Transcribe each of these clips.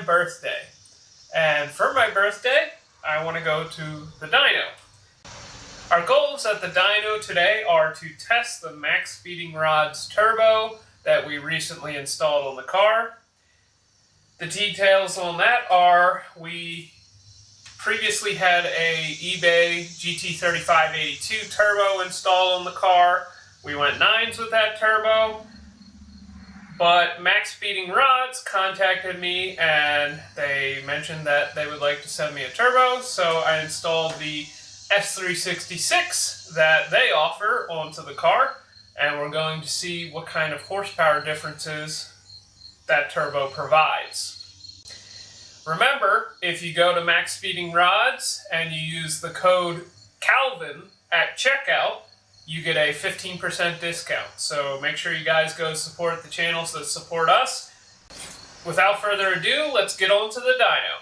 birthday. And for my birthday, I want to go to the dyno. Our goals at the dyno today are to test the max speeding rods turbo that we recently installed on the car. The details on that are we previously had a eBay GT3582 turbo installed on the car. We went 9s with that turbo, but Max Speeding Rods contacted me and they mentioned that they would like to send me a turbo, so I installed the S366 that they offer onto the car, and we're going to see what kind of horsepower differences that turbo provides. Remember, if you go to Max Speeding Rods and you use the code Calvin at checkout, you get a 15% discount. So make sure you guys go support the channels that support us. Without further ado, let's get on to the dyno.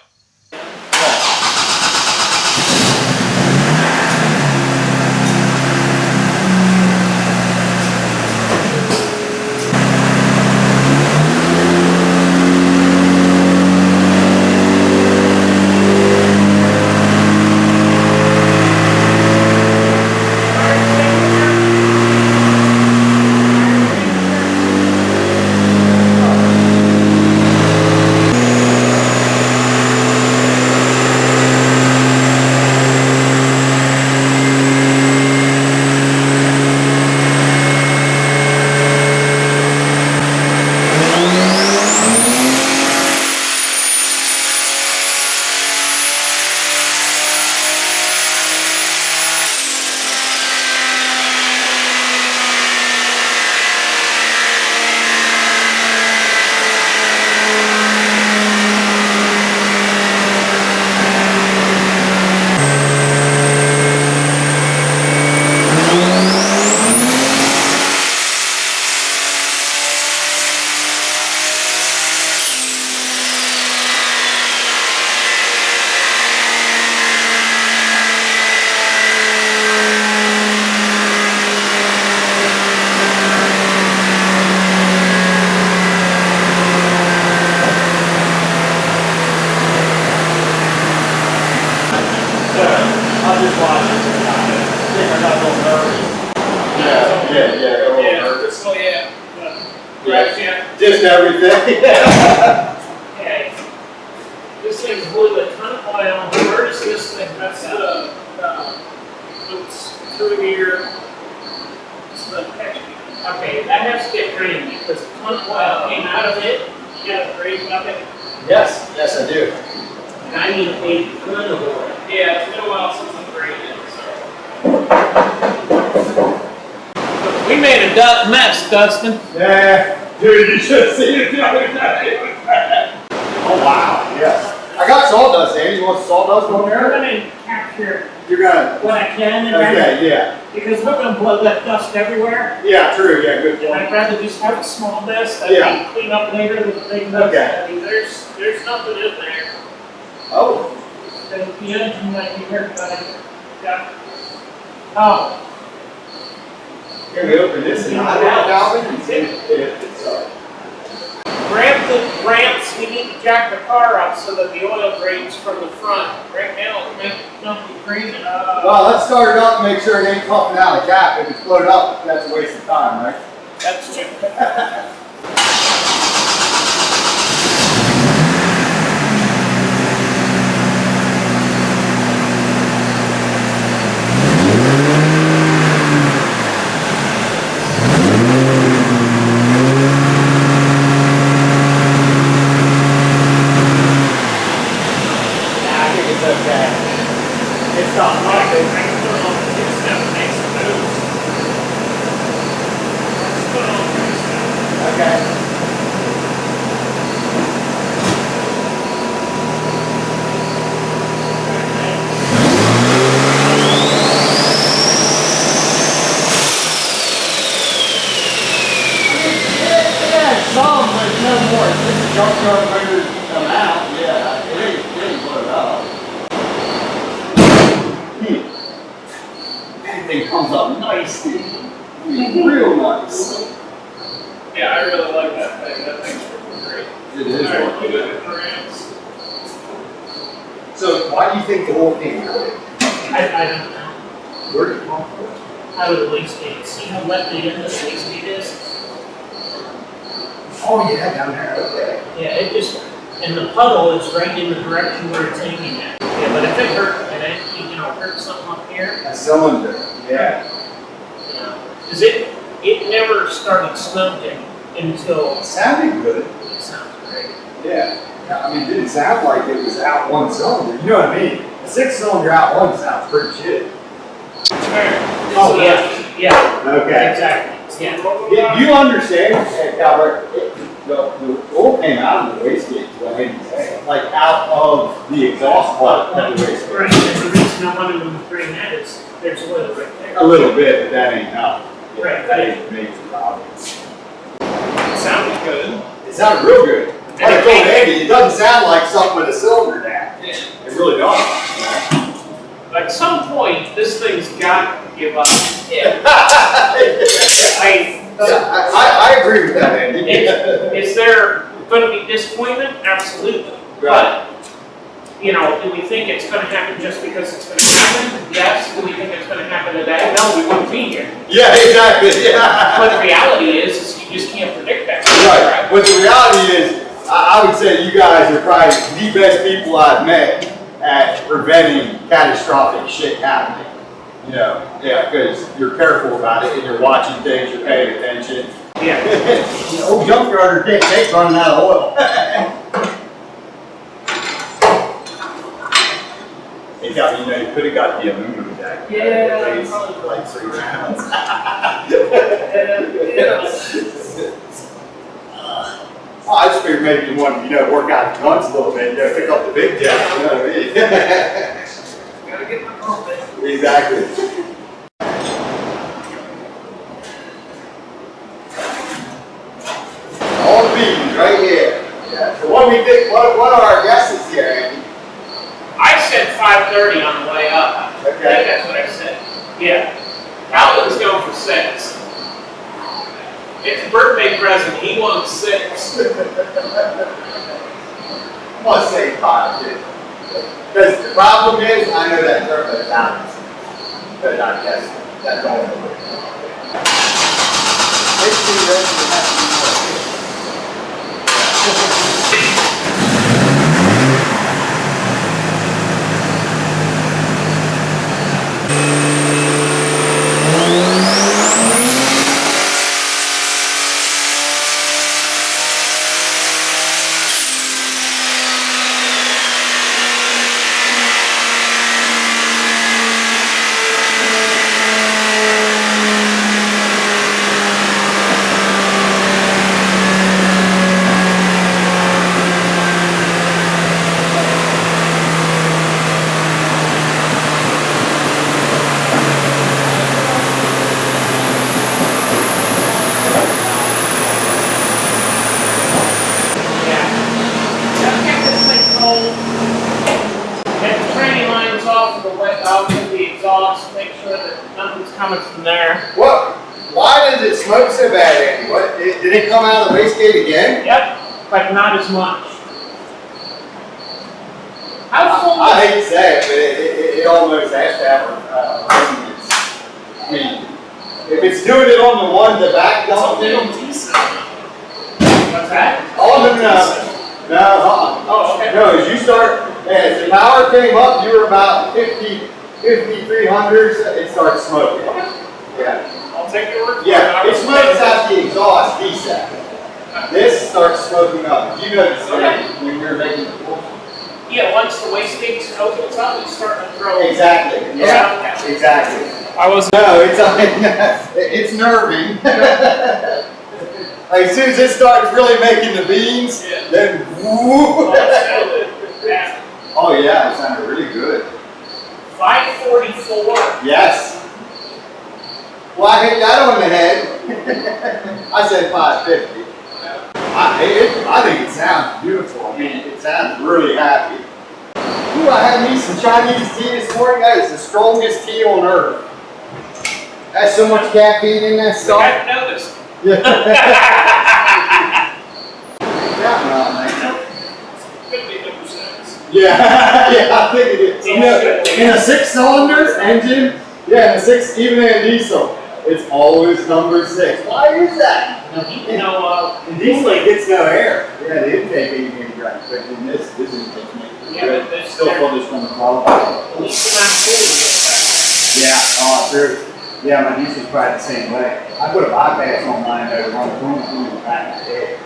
Just everything. Okay. This thing's blew a ton of oil. Where is this thing? That's the oops, through here. Okay, that has to get drained because a ton of oil came out of it. You got a drain bucket? Yes, yes I do. And I need a ton of oil. Yeah, it's been a while since I've drained it. So. We made a mess, Dustin. Yeah. Dude, you should have seen it the other day. Oh wow, yes. I got sawdust, Andy. You want sawdust on there? I'm going to capture what I can in there. Okay, yeah. Because we're going to blow that dust everywhere. Yeah, true, yeah, good point. I'd rather just have a small dust that yeah. we clean up later with the big dust. Okay. I mean, there's nothing in there. Oh. The engine might be hurt, but yeah. Oh. Can we open this and not Calvin? Grab the ramps. We need to jack the car up so that the oil drains from the front. Right now, it's not draining. Well, let's start it up and make sure it ain't puffing out of the cap. If it's floated up, that's a waste of time, right? That's true. It's not nothing. Okay. Some, but no more. This is junkyard motors amount. Yeah, it ain't blown up. Everything comes up nice, dude. Real nice. Yeah, I really like that thing. That thing's freaking great. It is. Alright, keep it in the ramps. So why do you think the oil came out? I don't know. Where did it come from? Out of the wastegate. See how left the end of the wastegate is? Oh yeah, down there. Okay. Yeah, it just, and the puddle is right in the direction where it's aiming at. Yeah, but if it hurt, and it, you know, hurt something up here, A cylinder. Yeah. you know, because it never started smoking until It sounded good. it sounds great. Yeah. I mean, it didn't sound like it was out one cylinder. You know what I mean? A 6-cylinder out one sounds pretty shit. Oh, yeah, yeah, Okay. exactly, yeah. Yeah, you understand, Calvert, the oil came out of the wastegate, like out of the exhaust part of the wastegate. Right, and the reason I wanted to bring that is there's oil right there. A little bit, but that ain't enough. Right. That ain't major problem. It sounded good. It sounded real good. Like I told Andy, it doesn't sound like something with a cylinder now. Yeah. It really does. At some point, this thing's got to give up. Yeah. I agree with that, Andy. Is there going to be disappointment? Absolutely. Right. But, you know, do we think it's going to happen just because it's going to happen? Yes. Do we think it's going to happen today? No, we wouldn't be here. Yeah, exactly. Yeah. But the reality is you just can't predict that. Right. But the reality is, I would say you guys are probably the best people I've met at preventing catastrophic shit happening. You know, yeah, because you're careful about it and you're watching things, you're paying attention. Yeah. The old junkyard can't take running out of oil. It got, you know, you could have got the aluminum deck. Yeah, It's probably. like 3 rounds. I just figured maybe you want to, you know, work out the guns a little bit, you know, pick up the big deck, you know what I mean? Gotta get my pump in. Exactly. All the beans right here. Yeah. So what do we think? What are our guesses here, Andy? I said 5:30 on the way up. I think Okay. that's what I said. Yeah. Calvin's going for 6. It's a birthday present. He wants 6. Let's say 5, dude. Because the problem is, I know that turbo balance. But not guessing. That's all. 16 ready to have to be Get the training lines off of the way, out of the exhaust, make sure that nothing's coming from there. What? Why did it smoke so bad, Andy? What? Did it come out of the wastegate again? Yep, but not as much. How full I hate to say it, but it almost has to have I mean, if it's doing it on the one, the back dump thing. What's that? Oh, no. Oh, okay. No, as you start, as the power came up, you were about 300s, it starts smoking. Yeah. I'll take your word for it. Yeah, it smokes out the exhaust VSAC. This starts smoking up. You notice when you're making the pool? Yeah, once the wastegate opens up, it's starting to throw. Exactly. Yeah, exactly. I was No, it's nerving. Like as soon as it starts really making the beans, Yeah. then whoo. Oh yeah, it sounded really good. 544. Yes. Well, I hit that on the head. I said 550. I think it sounds beautiful. I mean, it sounds really happy. Ooh, I had me some Chinese tea this morning. That is the strongest tea on earth. That's so much caffeine in that stuff. I noticed. Yeah. That one, Could be the percents. Yeah, yeah, I think it is. In a 6-cylinder engine, yeah, even in a diesel, it's always number 6. Why is that? In diesel it gets no air. Yeah, the intake ain't getting right, but in this intake makes it good. But Still flutters from the car. at least you're not cool. Yeah, oh, true. Yeah, my diesel's probably the same way. I put a bypass on mine though, run the boom through the back of the head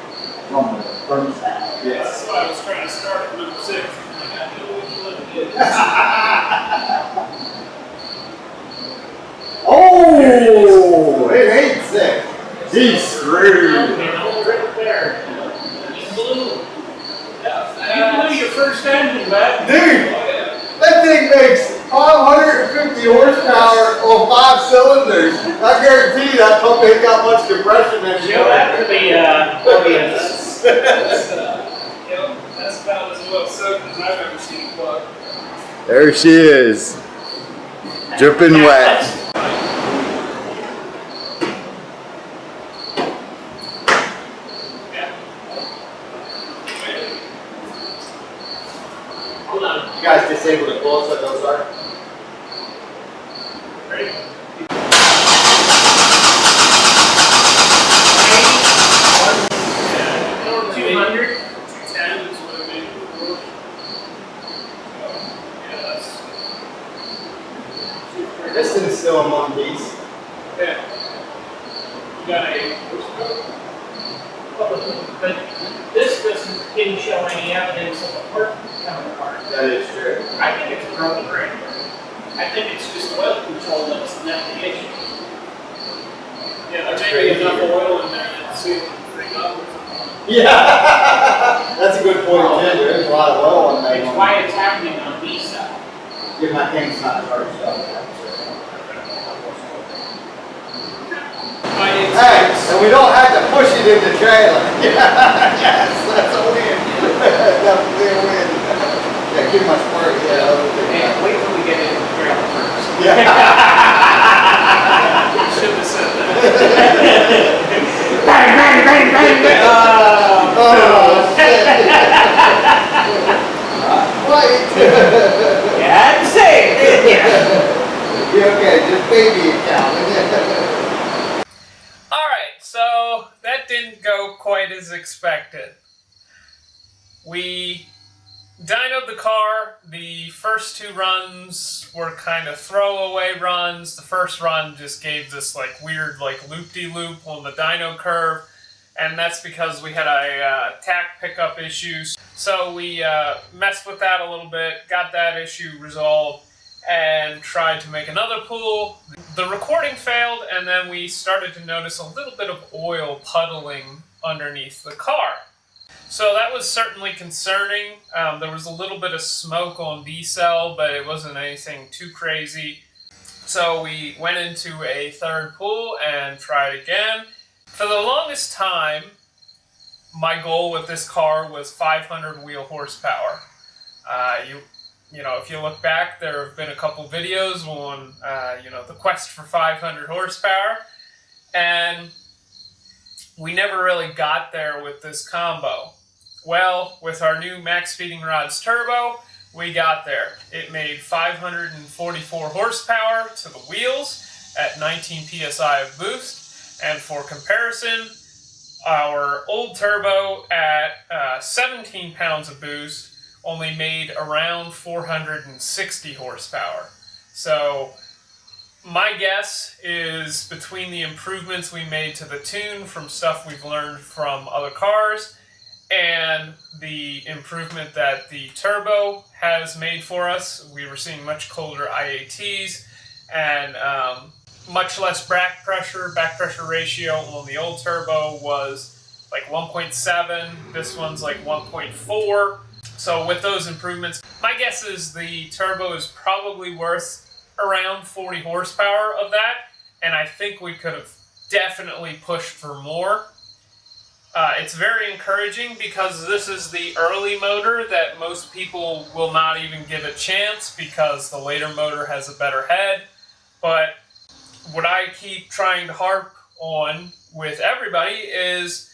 from the thermostat. Yes. That's why I was trying to start at number 6. I knew which one it is. Oh, it ain't 6. He's screwed. Right there. You blew your first engine, man. Dude, that thing makes 550 horsepower on 5 cylinders. I guarantee you that pump ain't got much compression in it. Show that to the audience. That's about as well soaked as I've ever seen a plug. There she is. Dripping wet. Hold on. You guys disable the close that those are? Ready? 200. 210 is what I made before. Yeah, that's. This thing's still in one piece. Yeah. You got a. But this didn't show any evidence of a part coming apart. That is true. I think it's broken right. I think it's just oil control that's not the issue. Yeah, there may be enough oil in there to seal the thing up or something. Yeah, that's a good point, too. There's a lot of oil on that. It's why it's happening on B side. Yeah, my thing's not charged up. Hey, and we don't have to push it in the trailer. Yes, that's a win. Definitely a win. Yeah, give my squirt. Yeah, other thing. Hey, wait till we get into the trailer first. Yeah. Should have said that. Bang, bang, bang, bang, bang. Oh, shit. Wait. You had to say it, didn't you? Yeah, okay, just baby account. Alright, so that didn't go quite as expected. We dynoed the car. The first 2 runs were kind of throwaway runs. The first run just gave this like weird like loop-de-loop on the dyno curve, and that's because we had a tack pickup issue. So we messed with that a little bit, got that issue resolved, and tried to make another pool. The recording failed, and then we started to notice a little bit of oil puddling underneath the car. So that was certainly concerning. There was a little bit of smoke on D-cell, but it wasn't anything too crazy. So we went into a third pool and tried again. For the longest time, my goal with this car was 500 wheel horsepower. You know, if you look back, there have been a couple videos on, the quest for 500 horsepower, and we never really got there with this combo. Well, with our new Max Speeding Rods Turbo, we got there. It made 544 horsepower to the wheels at 19 psi of boost, and for comparison, our old Turbo at 17 pounds of boost only made around 460 horsepower. So my guess is between the improvements we made to the tune from stuff we've learned from other cars and the improvement that the Turbo has made for us, we were seeing much colder IATs and much less back pressure. Back pressure ratio on the old Turbo was like 1.7. This one's like 1.4. So with those improvements, my guess is the Turbo is probably worth around 40 horsepower of that, and I think we could have definitely pushed for more. It's very encouraging because this is the early motor that most people will not even give a chance because the later motor has a better head. But what I keep trying to harp on with everybody is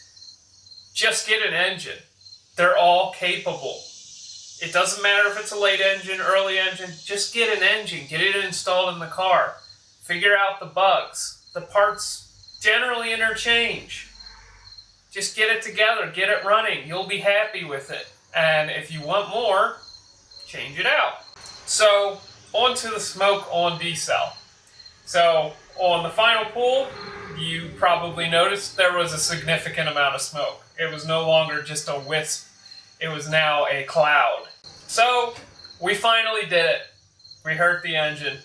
just get an engine. They're all capable. It doesn't matter if it's a late engine, early engine, just get an engine, get it installed in the car. Figure out the bugs. The parts generally interchange. Just get it together, get it running. You'll be happy with it. And if you want more, change it out. So, on to the smoke on D-cell. So, on the final pull, you probably noticed there was a significant amount of smoke. It was no longer just a wisp. It was now a cloud. So, we finally did it. We hurt the engine.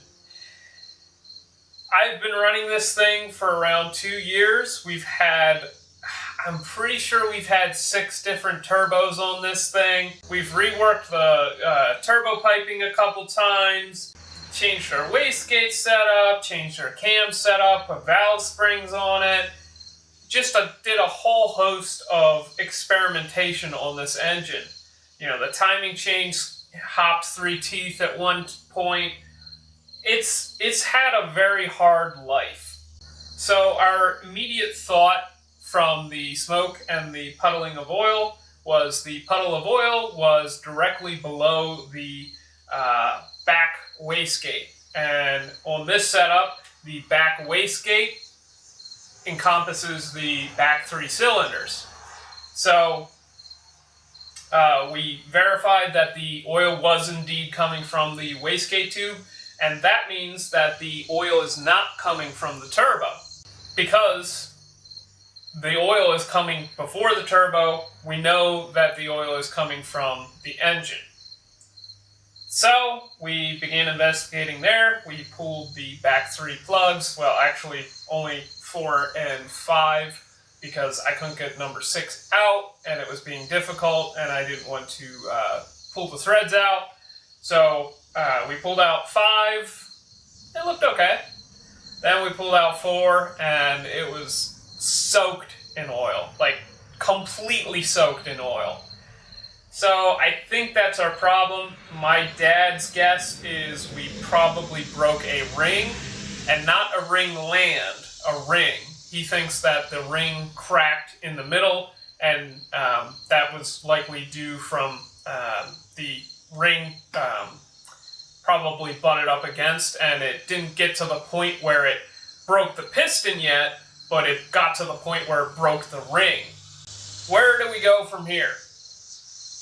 I've been running this thing for around 2 years. I'm pretty sure we've had 6 different turbos on this thing. We've reworked the turbo piping a couple times, changed our wastegate setup, changed our cam setup, put valve springs on it. Just did a whole host of experimentation on this engine. You know, the timing chain hopped 3 teeth at one point. It's had a very hard life. So our immediate thought from the smoke and the puddling of oil was the puddle of oil was directly below the back wastegate. And on this setup, the back wastegate encompasses the back 3 cylinders. So we verified that the oil was indeed coming from the wastegate tube, and that means that the oil is not coming from the turbo. Because the oil is coming before the turbo, we know that the oil is coming from the engine. So we began investigating there. We pulled the back 3 plugs. Well, actually only 4 and 5, because I couldn't get number 6 out and it was being difficult and I didn't want to pull the threads out. So we pulled out 5. It looked okay. Then we pulled out 4 and it was soaked in oil, like completely soaked in oil. So I think that's our problem. My dad's guess is we probably broke a ring, and not a ring land, a ring. He thinks that the ring cracked in the middle, and that was likely due from the ring probably butted up against, and it didn't get to the point where it broke the piston yet, but it got to the point where it broke the ring. Where do we go from here?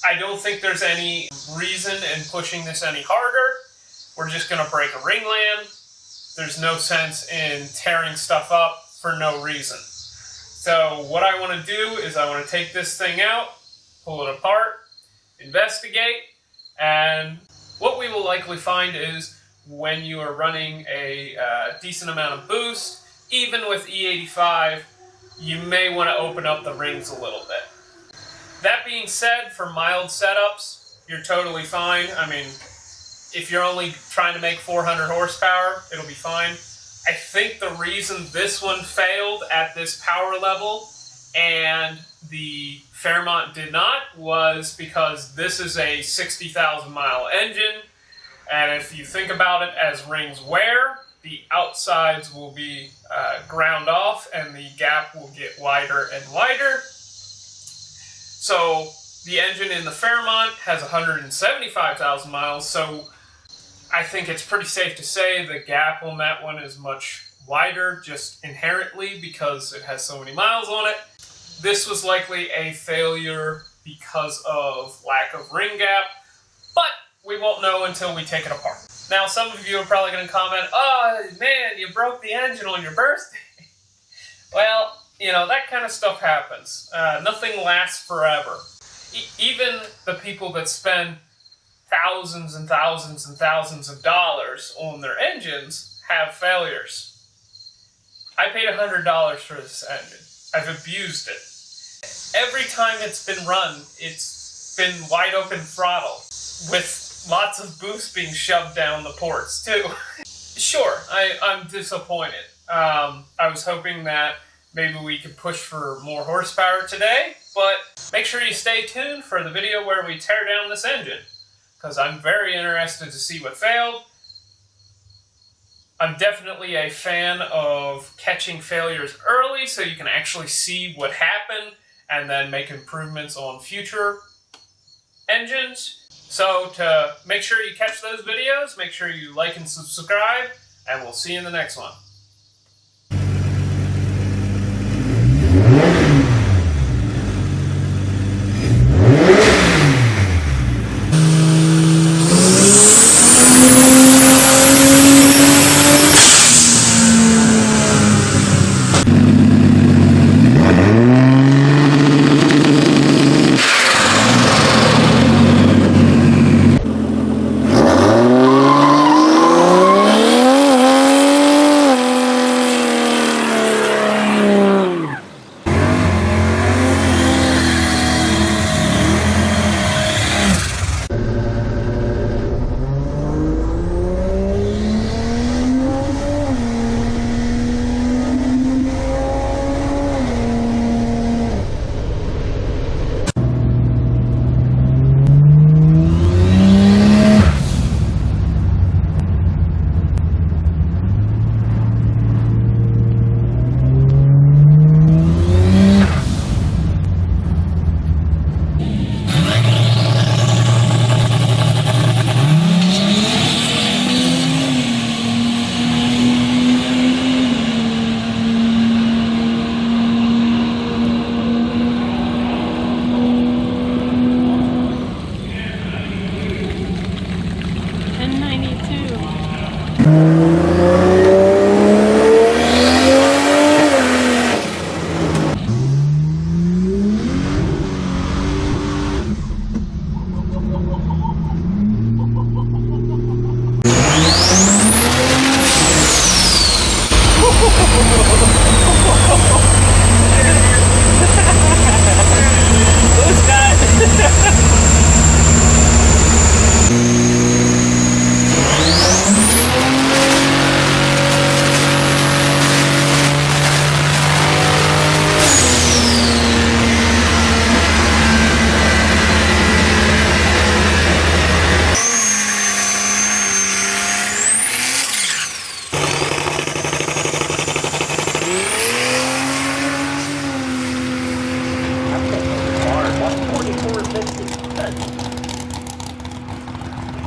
I don't think there's any reason in pushing this any harder. We're just going to break a ring land. There's no sense in tearing stuff up for no reason. So what I want to do is I want to take this thing out, pull it apart, investigate, and what we will likely find is when you are running a decent amount of boost, even with E85, you may want to open up the rings a little bit. That being said, for mild setups, you're totally fine. I mean, if you're only trying to make 400 horsepower, it'll be fine. I think the reason this one failed at this power level and the Fairmont did not was because this is a 60,000 mile engine, and if you think about it as rings wear, the outsides will be ground off and the gap will get wider and wider. So the engine in the Fairmont has 175,000 miles, so I think it's pretty safe to say the gap on that one is much wider just inherently because it has so many miles on it. This was likely a failure because of lack of ring gap, but we won't know until we take it apart. Now, some of you are probably going to comment, "Oh, man, you broke the engine on your birthday." Well, you know, that kind of stuff happens. Nothing lasts forever. Even the people that spend thousands and thousands and thousands of dollars on their engines have failures. I paid $100 for this engine. I've abused it. Every time it's been run, it's been wide open throttle with lots of boost being shoved down the ports too. Sure, I'm disappointed. I was hoping that maybe we could push for more horsepower today, but make sure you stay tuned for the video where we tear down this engine, because I'm very interested to see what failed. I'm definitely a fan of catching failures early so you can actually see what happened and then make improvements on future engines. So to make sure you catch those videos, make sure you like and subscribe, and we'll see you in the next one.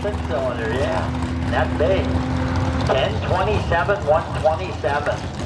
Six-cylinder, yeah. That big. 1027, 127.